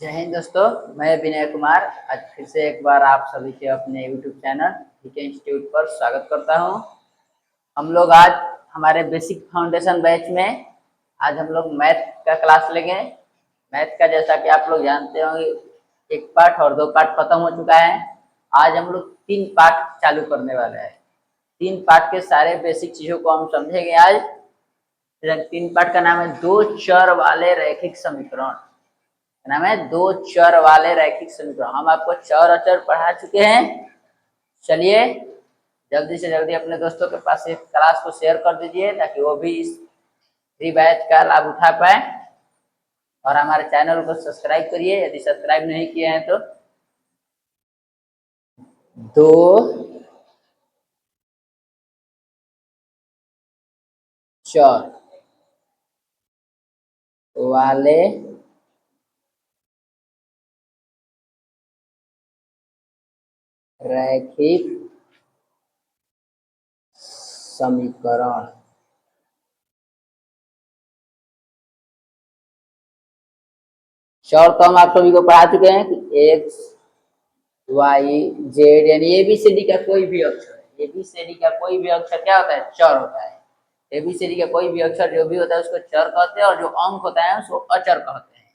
जय हिंद दोस्तों। मैं विनय कुमार आज फिर से एक बार आप सभी के अपने यूट्यूब चैनल जीके इंस्टीट्यूट पर स्वागत करता हूं। हम लोग आज हमारे बेसिक फाउंडेशन बैच में आज हम लोग मैथ का क्लास लेंगे। मैथ का जैसा कि आप लोग जानते होंगे, एक पार्ट और दो पार्ट खत्म हो चुका है। आज हम लोग तीन पार्ट चालू करने वाले हैं। तीन पार्ट के सारे बेसिक चीजों को हम समझेंगे आज। तीन पार्ट का नाम है दो चर वाले रैखिक समीकरण। नाम है दो चर वाले रैखिक समीकरण। हम आपको चर अचर पढ़ा चुके हैं। चलिए जल्दी से जल्दी अपने दोस्तों के पास इस क्लास को शेयर कर दीजिए ताकि वो भी इस फ्री बैच का लाभ उठा पाए। और हमारे चैनल को सब्सक्राइब करिए यदि सब्सक्राइब नहीं किए हैं तो। दो चर वाले रैखिक समीकरण। चर तो हम आप सभी को पढ़ा चुके हैं कि एक्स वाई जेड यानी एबीसीडी का कोई भी अक्षर, एबीसीडी का कोई भी अक्षर क्या होता है? चर होता है। एबीसीडी का कोई भी अक्षर जो भी होता है उसको चर कहते हैं और जो अंक होता है उसको अचर कहते हैं।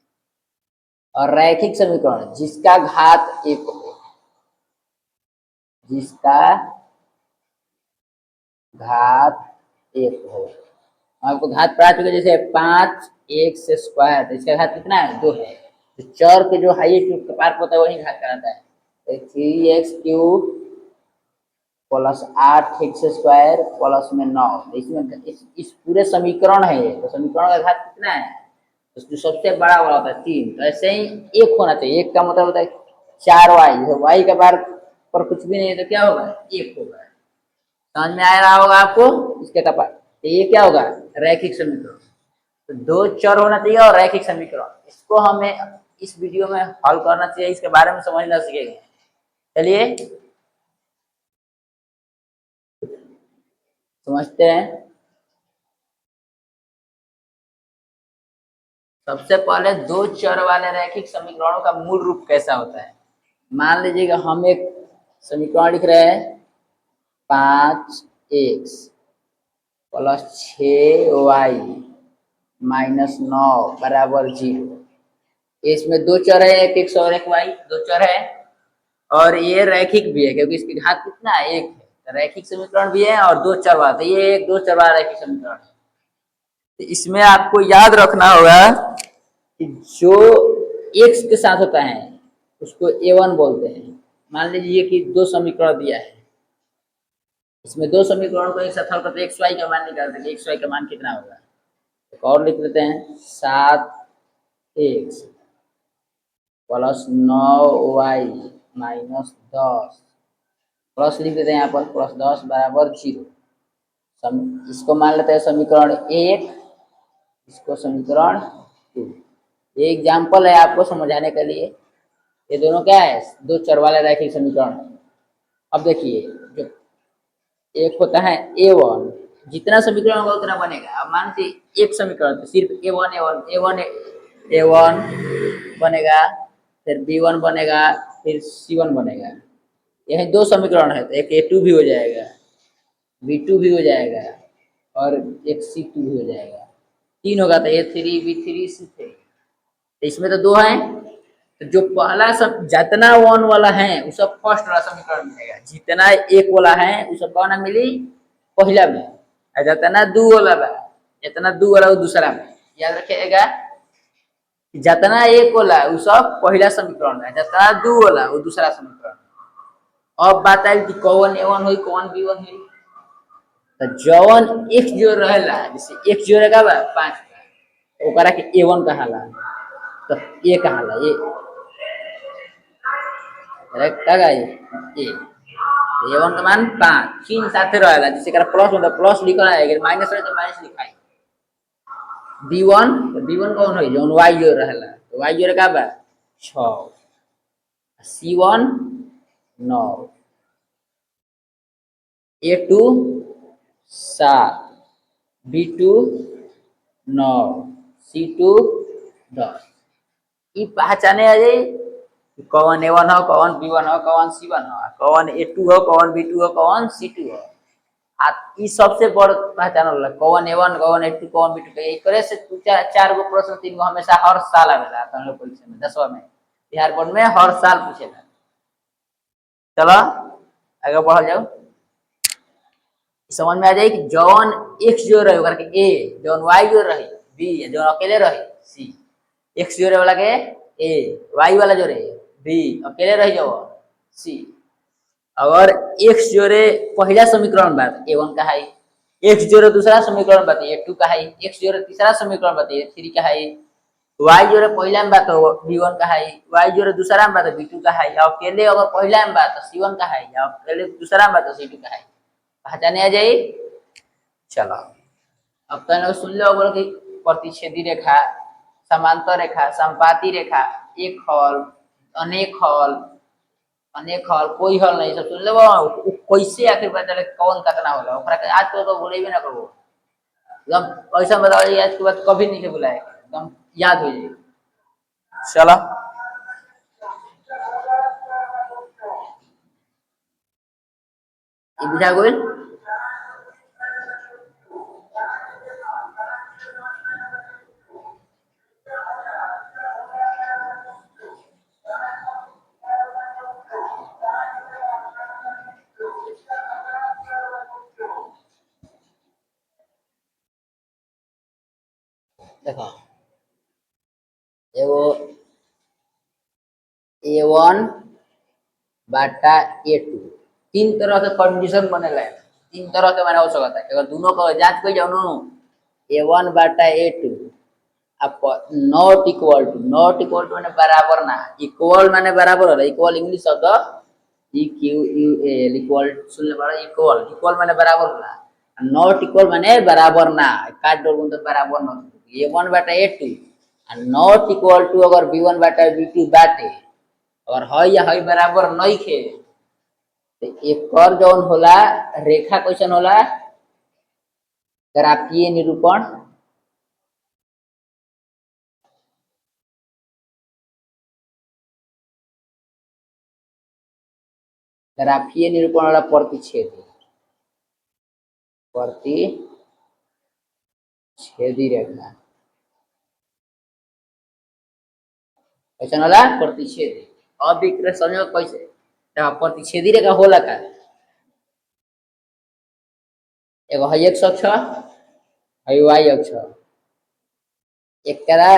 और रैखिक समीकरण जिसका घात एक हो, जिसका घात एक हो। आपको घात पढ़ा चुके जैसे 5x² तो इसका घात कितना है? 2 है। तो चर के जो हाईएस्ट पार्ट होता है वही घात कराता है। 3x³ प्लस 8x² प्लस में 9। इसमें इस पूरे समीकरण है तो समीकरण का घात कितना है? तो सबसे बड़ा वाला होता है 3। तो ऐसे ही एक होना चाहिए। एक का मतलब होता है 4y। जैसे y के बार पर कुछ भी नहीं है तो क्या होगा? एक होगा। समझ में आ रहा होगा आपको इसके कपाट। तो ये क्या होगा? रैखिक समीकरण। तो दो चर होना चाहिए और रैखिक समीकरण, इसको हमें इस वीडियो में हल करना चाहिए। इसके बारे में समझना सीखेंगे। चलिए समझते हैं। सबसे पहले दो चर वाले रैखिक समीकरणों का मूल रूप कैसा होता है। मान लीजिएगा हम एक समीकरण लिख रहे हैं 5x प्लस 6y माइनस 9 बराबर 0। इसमें दो चर है, एक x और एक y, दो चर है। और ये रैखिक भी है क्योंकि इसकी घात कितना है? एक है। तो रैखिक समीकरण भी है और दो चर वाला, तो ये एक दो चर वाला रैखिक समीकरण है। तो इसमें आपको याद रखना होगा कि जो x के साथ होता है उसको a1 बोलते हैं। मान लीजिए कि दो समीकरण दिया है, इसमें दो समीकरणों को एक साथ हल करते एक्स वाई का मान निकालते हैं। एक्स वाई का मान कितना होगा? एक और लिख लेते हैं 7x plus 9y minus 10 plus लिख देते हैं यहाँ पर प्लस 10 बराबर 0। इसको मान लेते हैं समीकरण 1, इसको समीकरण 2। ये एग्जाम्पल है आपको समझाने के लिए। ये दोनों क्या है? दो चर वाले रैखिक समीकरण। अब देखिए जो एक होता है a1, जितना समीकरण होगा उतना बनेगा। अब मान लीजिए एक समीकरण तो सिर्फ a1 बनेगा, फिर b1 बनेगा, फिर c1 बनेगा। यही दो समीकरण है तो एक a2 भी हो जाएगा, b2 भी हो जाएगा और एक c2 भी हो जाएगा। तीन होगा तो a3 b3 c3। तो इसमें तो दो है तो जो पहला सब जितना वन वाला है वो सब फर्स्ट वाला समीकरण मिलेगा। जितना एक वाला है वो सब कौन मिली? पहला में। और जितना दो वाला बा, जितना दो वाला वो दूसरा में। याद रखिएगा जितना एक वाला वो सब पहला समीकरण है, जितना दो वाला वो दूसरा समीकरण। अब बात आई कि कौन a1 हुई कौन b1 हुई। तो जवन x जोड़ रहेला, जैसे x जोड़ेगा बा 5 तो ओकरा के a1 कहाला। तो ये कहाला ये का ये a1 का मान 5 चिन्ह साथे रहेला। जैसे एकरा प्लस मतलब प्लस लिखल है, माइनस रहे तो माइनस लिखाई। b1 तो b1 कौन होई? जौन y जोड़ रहेला तो y जोड़ का बा 6, c1 9, a2 7, b2 9, c2 10। ई पहचाने आ जाई कि कौन A1 हो, कौन B1 हो, कौन C1 हो, कौन A2 हो, कौन B2 हो, कौन C2 हो। आ ई सबसे बड़ पहचान होला कौन A1 कौन A2 कौन B2 के एकरे से चार गो प्रश्न तीन गो हमेशा हर साल आवेला तहन परीक्षा में 10वां में बिहार बोर्ड में हर साल पूछेला। चलो आगे बढ़ल जाओ। समझ में आ जाए कि जौन एक्स जो रहे ओकरा के ए, जौन वाई जो रहे बी, जौन अकेले रहे सी। एक्स जो रहे वाला के ए, वाई वाला जो रहे बी, अकेले रह जाओ सी। अगर एक्स जोरे पहला समीकरण बात A1 का है, एक्स जोरे दूसरा समीकरण बात A2 का है, एक्स जोरे तीसरा समीकरण बात A3 का है, वाई जोरे पहला में बात B1 का है, वाई जोरे दूसरा में बात B2 का है, या अकेले अगर पहला में बात C1 का है, या अकेले दूसरा में बात C2 का है। पहचाने आ जाए। चलो अब तक सुन लो बोलो कि प्रतिच्छेदी रेखा, समांतर रेखा, संपाती रेखा, एक हल, अनेक हल, अनेक हल, कोई हल नहीं, सब सुन लेबो। कैसे आखिर पता चले कौन कितना होला ओकरा के आज तो बोलेबे ना करबो। एकदम ऐसा बताओ आज के बाद कभी नहीं बुलाए, एकदम याद हो जाए। चलो ये बुझा गेल। देखो एगो A1 बाटा A2 तीन तरह के कंडीशन बनेला। तीन तरह के बना हो सकता है अगर दोनों को जांच कर जाओ नो A1 बाटा A2 आप नॉट इक्वल टू माने बराबर ना, इक्वल माने बराबर होला। इक्वल इंग्लिश शब्द EQUAL इक्वल सुन ले बड़ा इक्वल, इक्वल माने बराबर होला। नॉट इक्वल माने बराबर ना, काट दो तो बराबर ना। A1 Bata A2 not equal to अगर B1 बाटा B2 बाटे और है या है बराबर नहीं खे तो एक और जौन होला रेखा क्वेश्चन होला ग्राफीय निरूपण। ग्राफीय निरूपण वाला प्रतिच्छेद, प्रतिच्छेदी रेखा क्वेश्चन होला प्रतिच्छेदी। अब एक समझो कैसे प्रतिच्छेदी रेखा होला का। एगो है x अक्ष है y अक्ष, एकरा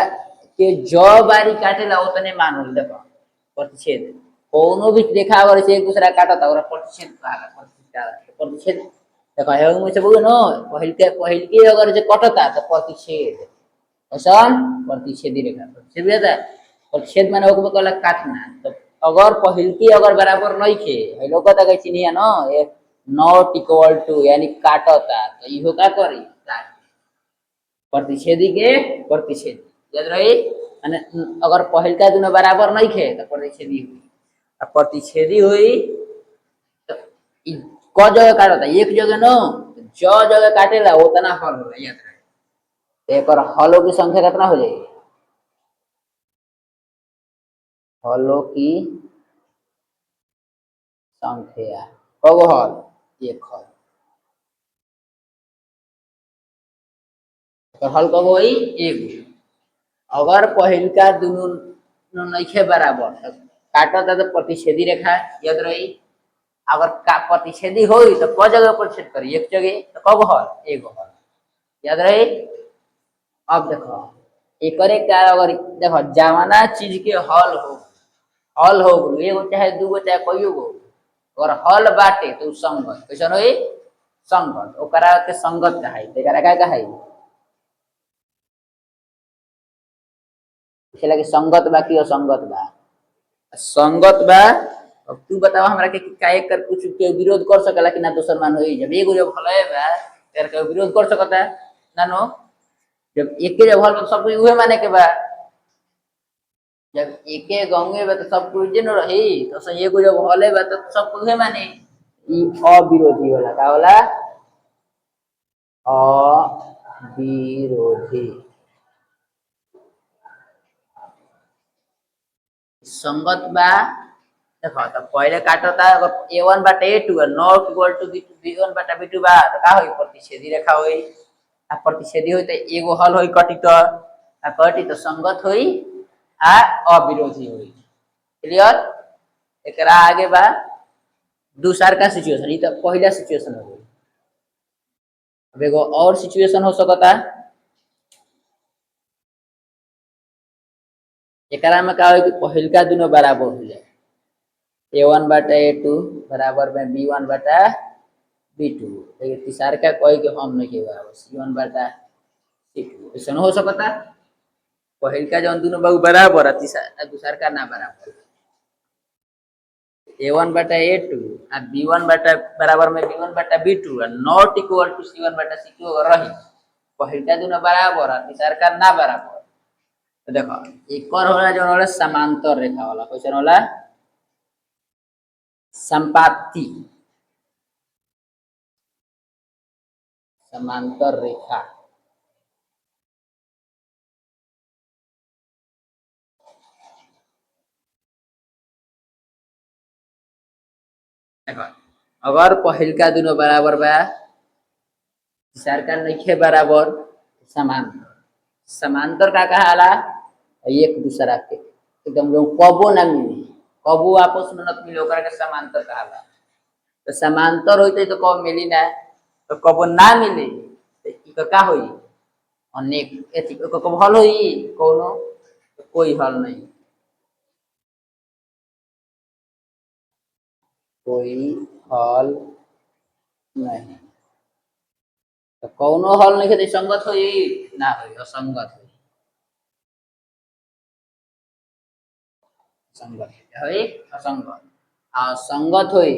के जो बारी काटेला उतने मान होला। देखो प्रतिच्छेद कोनो भी रेखा अगर से एक दूसरा काटता ओकरा प्रतिच्छेद कहाला। प्रतिच्छेद देखो हे मुझे बोलो नो पहिल के अगर जे कटता तो प्रतिच्छेद ऐसन प्रतिच्छेदी रेखा प्रतिच्छेद है। प्रतिच्छेद माने ओकरा कहला काटना। तो अगर पहिल की अगर बराबर नहीं खे हे लोग कहता है चिन्हिया न नॉट इक्वल टू यानी काटता तो इहो का करी प्रतिच्छेदी के प्रतिच्छेद याद रही। माने अगर पहिल का दोनों बराबर नहीं खे तो प्रतिच्छेदी हुई। अब प्रतिच्छेदी हुई तो क जगह काटता एक जगह नो जो जगह काटेला उतना हल होला याद रहे। एक और हलों की संख्या कितना हो जाएगी, हलों की संख्या कब हल एक हल तो हल कब हुई एक। अगर पहिल का दोनों नइखे बराबर तो काटता तो प्रतिच्छेदी रेखा याद रही। अगर प्रतिच्छेदी होई तो क जगह प्रतिच्छेद करी एक जगह तो कब हल एक हल याद रही। अब देखो एकरे का अगर देखो जमाना चीज के हल हो एगो चाहे दूगो चाहे कईयो गो अगर हल बाटे तो संगत कैसन होई संगत ओकरा के संगत कहाई। एकरा का कहाई इसला कि संगत बा कि असंगत बा। संगत बा। अब तू बताओ हमरा के काहे कर कुछ के विरोध कर सकेला कि ना दोसर मान होई। जब एगो जब हल है बा तेरे के विरोध कर सकता है ना नो। जब एक के जब हल तो सब कोई उहे माने के बा। जब एके गंगे बा तो सब कोई जे न रही तो सही एगो जब हल है बा तो सब कोई उहे माने। ई अविरोधी होला का होला अविरोधी। संगत बा देखो तो पहले काटता a1 बटा a2 not equal to b1 बटा b2 बा तो का होई प्रतिच्छेदी रेखा होई आ प्रतिच्छेदी होई तो एगो हल होई कटी तो आ कटी तो संगत होई आ अविरोधी होई क्लियर एकरा आगे बा दूसर का सिचुएशन ये तो पहला सिचुएशन हो गई अब एगो और सिचुएशन हो सकता एकरा में का होई कि पहिलका दोनों बराबर हो जाए a1 बटा a2 बराबर में b1 बटा b2 लेकिन तीसर का कोई के हम नहीं के बराबर c1 बटा c2 ऐसा हो सकता पहिलका जौन दोनों बहु बराबर है तीसरा दूसर का ना बराबर a1 बटा a2 आ b1 बटा बराबर में b1 बटा b2 not equal to c1 बटा c2 अगर रही पहिलका दोनों बराबर है तीसर का ना बराबर तो देखो एक और होला जो होला समांतर रेखा वाला क्वेश्चन होला संपाती समांतर रेखा देखो अगर पहिलका दोनों बराबर बा तीसर का नइखे बराबर समांतर समांतर का कहाला एक दूसरा के एकदम लोग कबो ना मिली कबो आपस में न मिले ओकरा के समांतर कहाला तो समांतर होते तो कब मिली ना तो कबो ना मिले तो इका का होई अनेक एथी को कब हल होई कोनो कोई हल नहीं कोई हल नहीं तो कोनो हल नहीं के संगत होई ना होई असंगत होई संगत होई असंगत आ संगत होई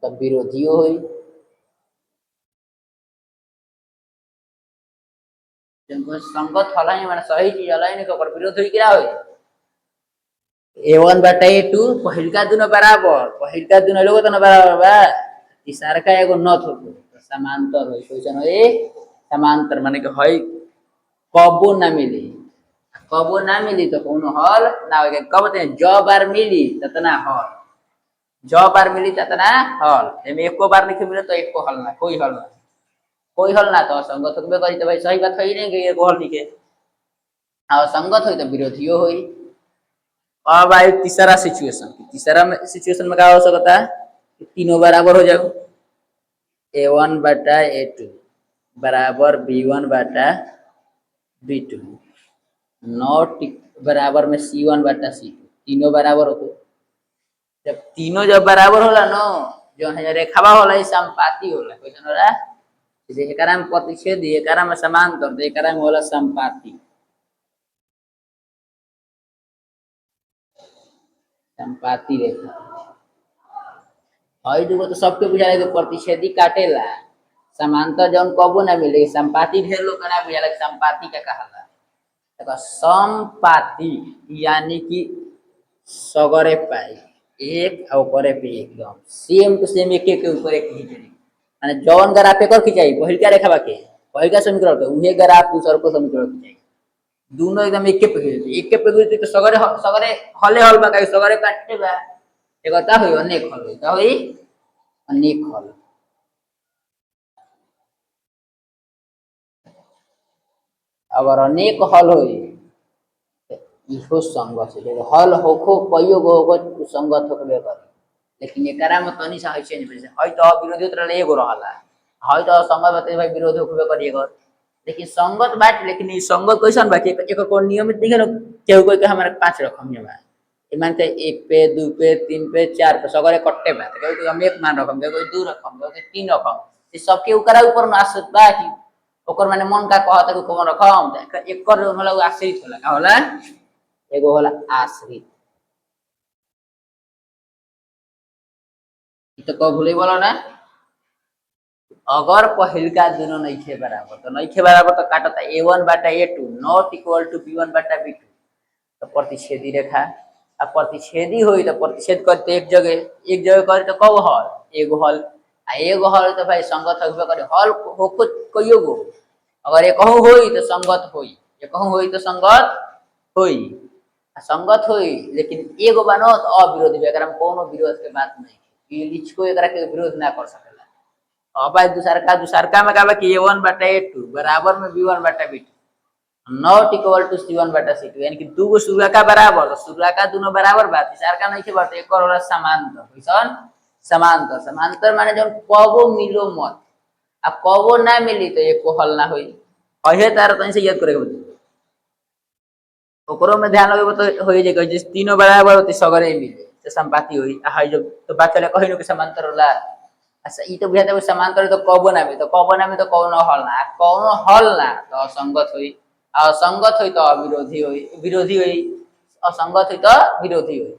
तो विरोधियो होई जब संगत हला ही माने सही चीज हला ही नहीं तो ओकर विरोध होई क्या होई a1 बटा a2 पहिलका दोनों बराबर पहिलका दोनों लोग तो बराबर बा तीसर का एगो नथ हो समांतर होई क्वेश्चन होई समांतर माने कि हई कबो ना मिली तो कोनो हल ना होई कब ते जो बार मिली ततना हल जो बार मिली ततना हल एमे एको बार नहीं मिले तो एको हल ना कोई हल ना तो संगत होबे करी तो भाई सही बात है नहीं कि एको हल नहीं और संगत होई तो विरोधियो होई अब आई तीसरा सिचुएशन में क्या हो सकता है कि तीनों बराबर हो जाओ a1 बटा a2 बराबर b1 बटा b2 नॉट बराबर में c1 बटा c2 तीनों बराबर हो जब बराबर होला नो जो है रेखावा होला ई समपाती होला क्वेश्चन होला जे एकरा में प्रतिच्छेद एकरा में समांतर एकरा में होला समपाती संपाती रेखा हई दुगो तो सबके बुझाला कि प्रतिच्छेदी काटेला समांतर जौन कबो ना मिले संपाती ढेर लोग ना बुझाला संपाती का कहाला देखो संपाती यानी कि सगरे पाई एक और पे एकदम सेम टू सेम एक के ऊपर एक खींचनी माने जौन ग्राफ एक और खिंचाई पहिलका रेखा के पहिलका समीकरण के उहे ग्राफ दूसर को समीकरण खिंचाई दोनों एकदम एक के पे गिरती तो सगरे सगरे हले हल बा सगरे काटते बा एगो ता होई अनेक हल होई ता होई अनेक हल अगर अनेक हल होई इहो संगत है हल होखो कईयो गो होगो संगत होकबे करी लेकिन एकरा में तनी सा है चेंज भेल हई तो विरोधी रहले एगो रहला हई तो संगत बते भाई विरोध होकबे करी एगो लेकिन संगत बात लेकिन ई संगत कैसन बा कि एक को नियमित नहीं है केहू कोई के हमारे 5 रकम है बा ई मान के 1 पे 2 पे 3 पे 4 पे सगरे कट्टे बा केहू के हम 1 मान रकम केहू 2 रकम केहू 3 रकम ई सबके ओकरा ऊपर ना आश्रित बा कि ओकर माने मन का कहत कि कौन रकम एक कर होला आश्रित होला का होला एगो होला आश्रित तो कब भूले बोला ना अगर पहिलका दोनों नइखे बराबर तो काटता a1 बटा a2 not equal to b1 बटा b2 तो प्रतिच्छेदी रेखा अब प्रतिच्छेदी होई तो प्रतिच्छेद करते एक जगह करे तो कब हल एगो हल तो भाई संगत होबे करे हल हो कईयो गो अगर एक कहूं होई तो संगत होई एक कहूं होई तो संगत होई संगत हुई लेकिन एगो बनो तो अविरोधी भी अगर हम कोनो विरोध के बात नहीं ये लिचको एकरा के विरोध ना कर सकेला। अब भाई दूसरका में कहबा कि a1 बटा a2 बराबर में b1 बटा b2 not equal to c1 बटा c2 यानी कि दू गो शुरुआका बराबर तो शुरुआका दोनों बराबर बा तीसरका नहीं के बात एक और होला समांतर कैसन समांतर समांतर माने जब कबो मिलो मत अब कबो ना मिली तो एको हल ना होई अहे तार तनी से याद करे ओकरो में ध्यान लगे तो होई जे जे तीनों बराबर होती सगरे मिले तो संपाती होई आ हाई जो तो बात चले कहिनो के समांतर होला अच्छा ई तो बुझाते समांतर तो कबो ना मिले तो कबो ना मिले तो कौनो हल ना तो असंगत होई असंगत होई तो अविरोधी होई विरोधी होई असंगत होई तो विरोधी होई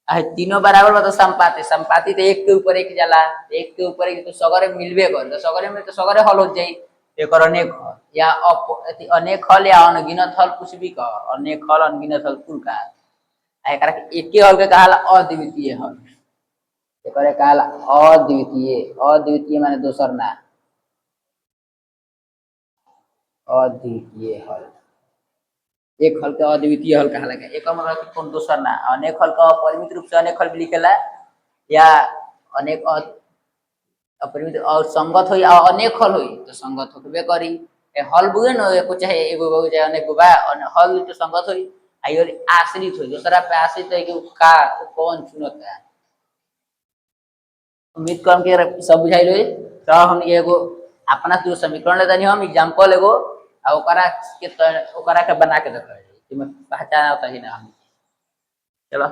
आ तीनों बराबर बा तो संपाती संपाती तो एक के ऊपर एक जाला एक के ऊपर एक तो सगरे मिलबे कर तो सगरे में तो सगरे हल हो जाई एक अनेक हल या अनेक हल या अनगिनत हल कुछ भी कह अनेक हल अनगिनत हल कुल का एकरा के एके हल के कहाला अद्वितीय हल एकरे कहाला अद्वितीय अद्वितीय माने दोसर ना अद्वितीय हल एक हल के अद्वितीय हल कहाला के एक मतलब कि कौन दोसर ना अनेक हल का परिमित रूप से अनेक हल भी लिखेला या अनेक अपरिमित और संगत होई और अनेक हल होई तो संगत होबे करी ए हल बुए न एको चाहे एगो बहु चाहे अनेक बा हल तो संगत होई आइयो आश्रित होई दूसरा पे आश्रित है कि का कौन चुनता है उम्मीद करम के सब बुझाइल होई तो हम एगो अपना जो समीकरण ले दानी हम एग्जांपल एगो आ ओकरा के बना के देखा कि मैं पहचान होता ही ना हम चलो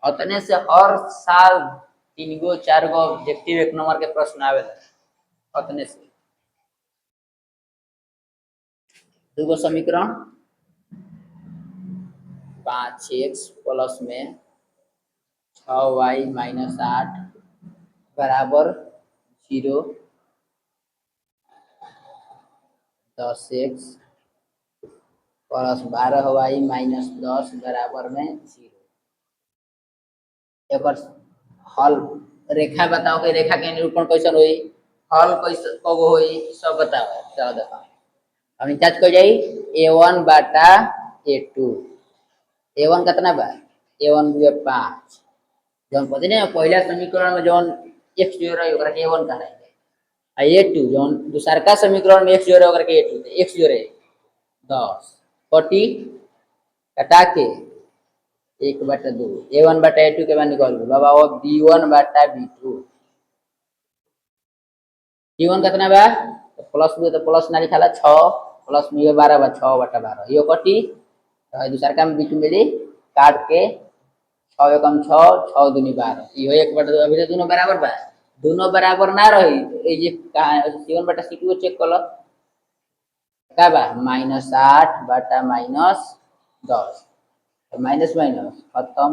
उतने से हर साल 3 गो 4 गो ऑब्जेक्टिव 1 नंबर के प्रश्न आवेला उतने से दूगो समीकरण 5x प्लस में 6y माइनस 8 बराबर 0 10x प्लस 12y माइनस 10 बराबर में 0 एक हल रेखा बताओ कि रेखा के निरूपण कैसन होई हल कैसे कगो होई सब बताओ चलो देखो हम इंचार्ज कर जाई a1 बाटा a2 a1 कितना बा a1 बुए 5 जौन पति ने पहला समीकरण में जौन x जो रही ओकरा के a1 कहा आ a2 जौन दूसरका समीकरण में x जो रही ओकरा के a2 x जो रही 10 40 कटा के 1/2 a1 बटा a2 के बाद निकाल लो अब आओ b1 बटा b2 b1 कितना बा तो प्लस में तो प्लस ना लिखाला 6 प्लस में 12 बा 6/12 यो कटी तो दूसरा काम b2 मिली काट के 6 एकम 6 6 दूनी 12 इहो 1/2 अभी तो दोनों बराबर बा दोनों बराबर ना रही तो ए जे c1 बटा c2 को चेक कर लो का बा -8 बटा -10 तो माइनस माइनस खत्म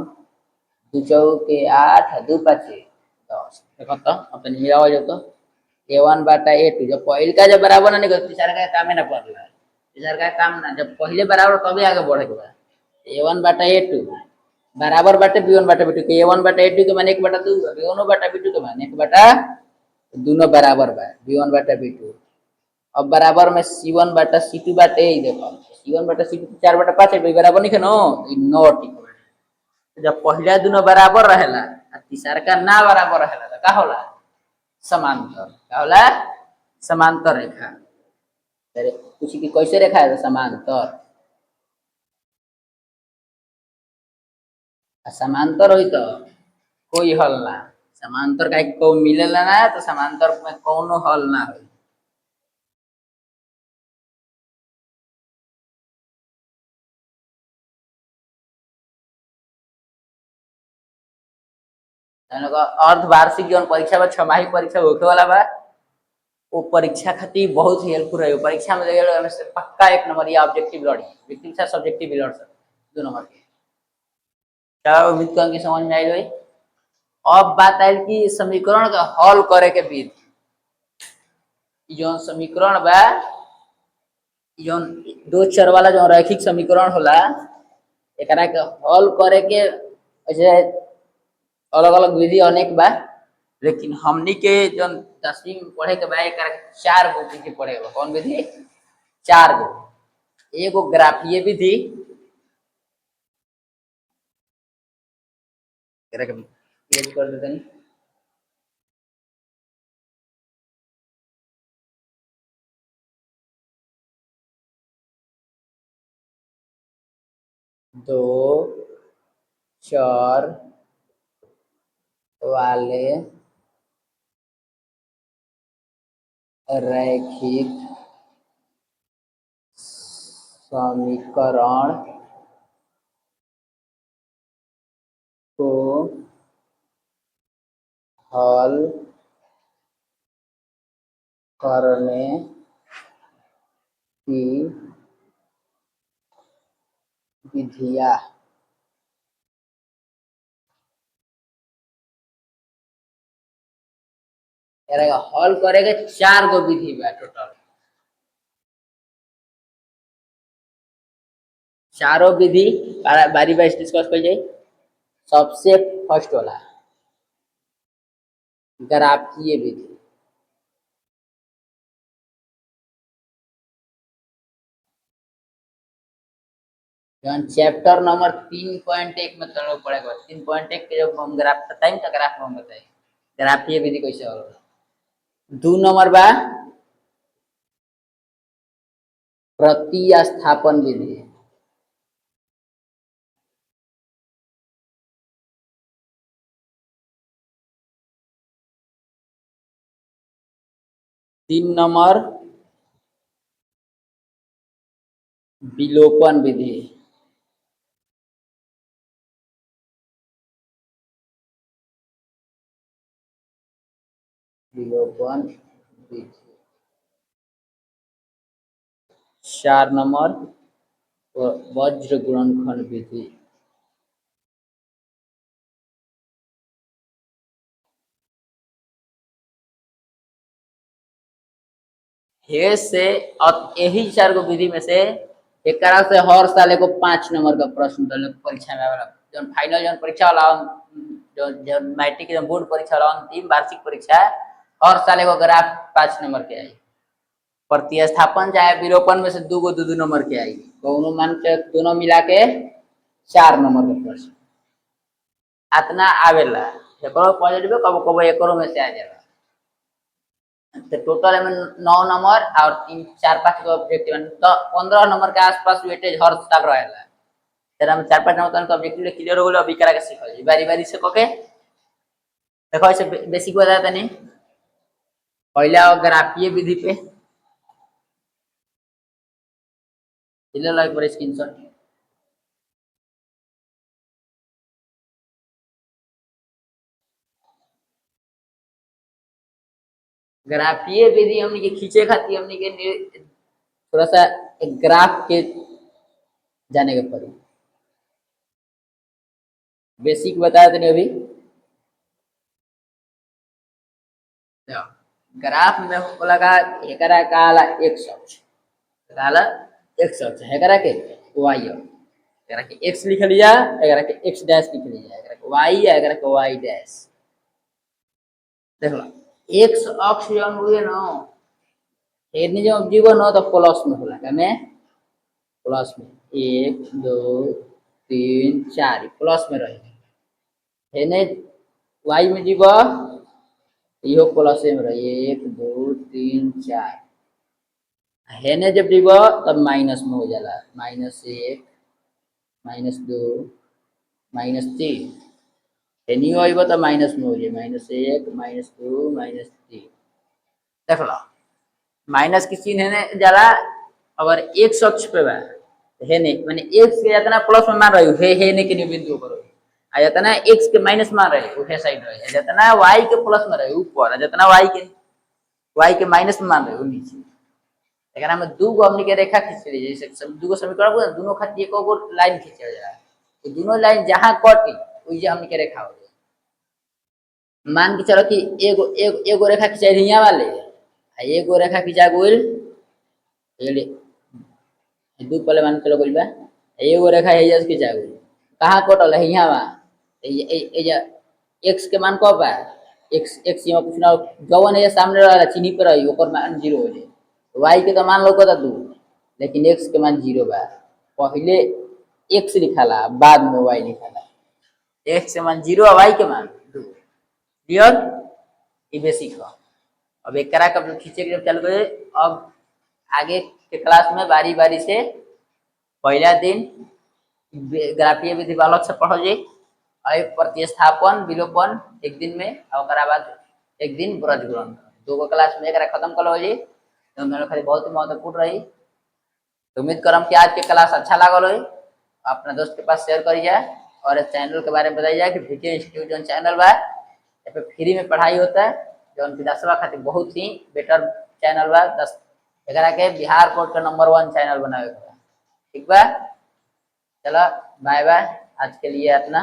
2 चौके 8 2 5 10 खत्म अब मिलाओ जो तो a1 बटा a2 जब पहले का जब बराबर ना निकल तीसरा का काम है ना पड़ला तीसरा का काम ना जब पहले बराबर तभी आगे बढ़े के बा a1 बटा a2 बराबर बटे b1 बटा b2 के a1 बटा a2 के मान 1/2 b1 बटा b2 के मान 1 बटा दोनों बराबर बा b1 बटा b2 अब बराबर में c1 बटा c2 बाटे ही देखो c1 बटा c2 4/5 है बराबर नहीं है नो नॉट इक्वल जब पहला दोनों बराबर रहेला आ तीसरा का ना बराबर रहेला तो का होला समांतर का होला समांतर रेखा अरे पूछी कि कैसे रेखा है समांतर समांतर होई तो कोई हल ना समांतर का को मिलेला ना तो समांतर में कोनो हल ना होई अर्धवार्षिक जौन परीक्षा बा 6 माही परीक्षा होखे वाला बा वो परीक्षा खातिर बहुत ही हेल्पफुल रही परीक्षा में देवे से पक्का 1 नंबर या ऑब्जेक्टिव लड़ी व्यक्ति से सब्जेक्टिव भी लड़ सकते 2 नंबर के क्या उम्मीद कर समझ में आई रही अब बात आई कि समीकरण का हल करे के विधि जौन समीकरण बा जौन दो चर वाला जो रैखिक समीकरण होला एकरा के हल करे के ऐसे अलग अलग विधि अनेक बा, लेकिन हमनी के जौन 10वीं में पढ़े के बा एकरा के 4 गो विधि पढ़े बा। कौन विधि? 4 गो। एगो ग्राफीय विधि, एकरा के पेज कर देतनी। दो चर वाले रैखिक समीकरण को हल करने की विधियां। हल करे के 4 गो विधि बा टोटल। चारों विधि बारी बारी डिस्कस कर जाए। सबसे फर्स्ट वाला ग्राफीय विधि। चैप्टर नंबर 3.1 में तड़ो पड़ेगा। 3.1 के जब हम ग्राफ बताएं तो ग्राफ में बताएं ग्राफीय विधि कैसे होगा। 2 नंबर बा प्रतिस्थापन विधि। 3 नंबर विलोपन विधि। 4 नंबर वज्र गुणनखंड विधि। हे से यही 4 गो विधि में से एक से हर साल एगो 5 नंबर का प्रश्न परीक्षा में आवेला। जो फाइनल जो परीक्षा वाला जो मैट्रिक जो बोर्ड परीक्षा वाला अंतिम वार्षिक परीक्षा हर साल एगो ग्राफ 5 नंबर के आई। प्रतिस्थापन चाहे विलोपन में से 2 गो 2 नंबर के आई। दोनों मान के दोनों मिला के 4 नंबर का प्रश्न इतना आवेला। एकरो पॉजिटिव कब कब एकरो में से आ जाला। तो टोटल में 9 नंबर और 3 4 5 को ऑब्जेक्टिव तो 15 नंबर के आसपास वेटेज हर साल रहेला। तेरा में 4 5 नंबर तक ऑब्जेक्टिव क्लियर हो गेल। अभी करा के सीखल जी बारी बारी से कोके देखो ऐसे बेसिक बता तनी। पहला ग्राफीय विधि पे ले लो एक बार स्क्रीनशॉट। ग्राफीय विधि हमने के खींचे खाती हमने के थोड़ा सा एक ग्राफ के जाने के पड़ी। बेसिक बताया तनी अभी। ग्राफ में लगा एकरा काला x अक्ष काला x अक्ष एकरा के y एकरा के x लिख लिया एकरा के x डैश लिख लिया एकरा के y एकरा के y डैश। देख लो x अक्ष जौन हुए ना एने जो जीवन हो तो प्लस में होला का में प्लस में 1 2 3 4 प्लस में रहे। एने y में जीव इहो प्लस में रही 1 2 3 4। हेने जब जीव तब माइनस में हो जाला -1 -2 -3। हेनी हो तो माइनस में हो जाए -1 -2 -3। देख लो माइनस की चिन्ह है जाला अगर एक अक्ष पे बा है नहीं माने x के जितना प्लस में मान रही है नहीं के बिंदु पर आ जितना x के माइनस मान रहे उहे साइड रहे जितना y के प्लस में रहे ऊपर जितना y के माइनस में मान रहे नीचे। एकरा में 2 गो हमनी के रेखा खींच ली जैसे 2 गो समीकरण को दोनों खातिर एक गो लाइन खींचा जाए तो दोनों लाइन जहां कटी वही हमनी के रेखा हो जाए। मान के चलो कि एगो रेखा खींचा यहाँ वाले एगो रेखा खींचा गोल दू पहले मान चलो बोल बा एगो रेखा है जस खींचा गोल कहाँ कटल है यहाँ बा एक्स के मान कब बा एक्स एक्स यहाँ कुछ ना जवन है सामने वाला चिन्ह पर रही ओकर मान 0 हो जाए वाई के तो मान लो कता तू लेकिन एक्स के मान 0 बा पहले एक्स लिखाला बाद में वाई लिखाला एक्स के मान 0 वाई के मान 2 क्लियर ये बेसिक है। अब एक करा कब खींचे के जब चालू करे अब आगे के क्लास में बारी बारी से पहला दिन ग्राफीय विधि अलग से पढ़ो जी और प्रतिस्थापन विलोपन एक दिन में और बाद एक दिन ब्रज गुणन दो गो क्लास में एक खत्म कर लो जी तो मेरे खाली बहुत ही महत्वपूर्ण रही। तो उम्मीद करम कि आज के क्लास अच्छा लागल हो अपना दोस्त के पास शेयर करी जाए और इस चैनल के बारे में बताई जाए कि वीके इंस्टीट्यूट जो चैनल बा यहाँ पे फ्री में पढ़ाई होता है जो विधानसभा खातिर बहुत ही बेटर चैनल बा 10 एकरा के बिहार बोर्ड का नंबर 1 चैनल बनावे ठीक बा चलो बाय बाय आज के लिए इतना।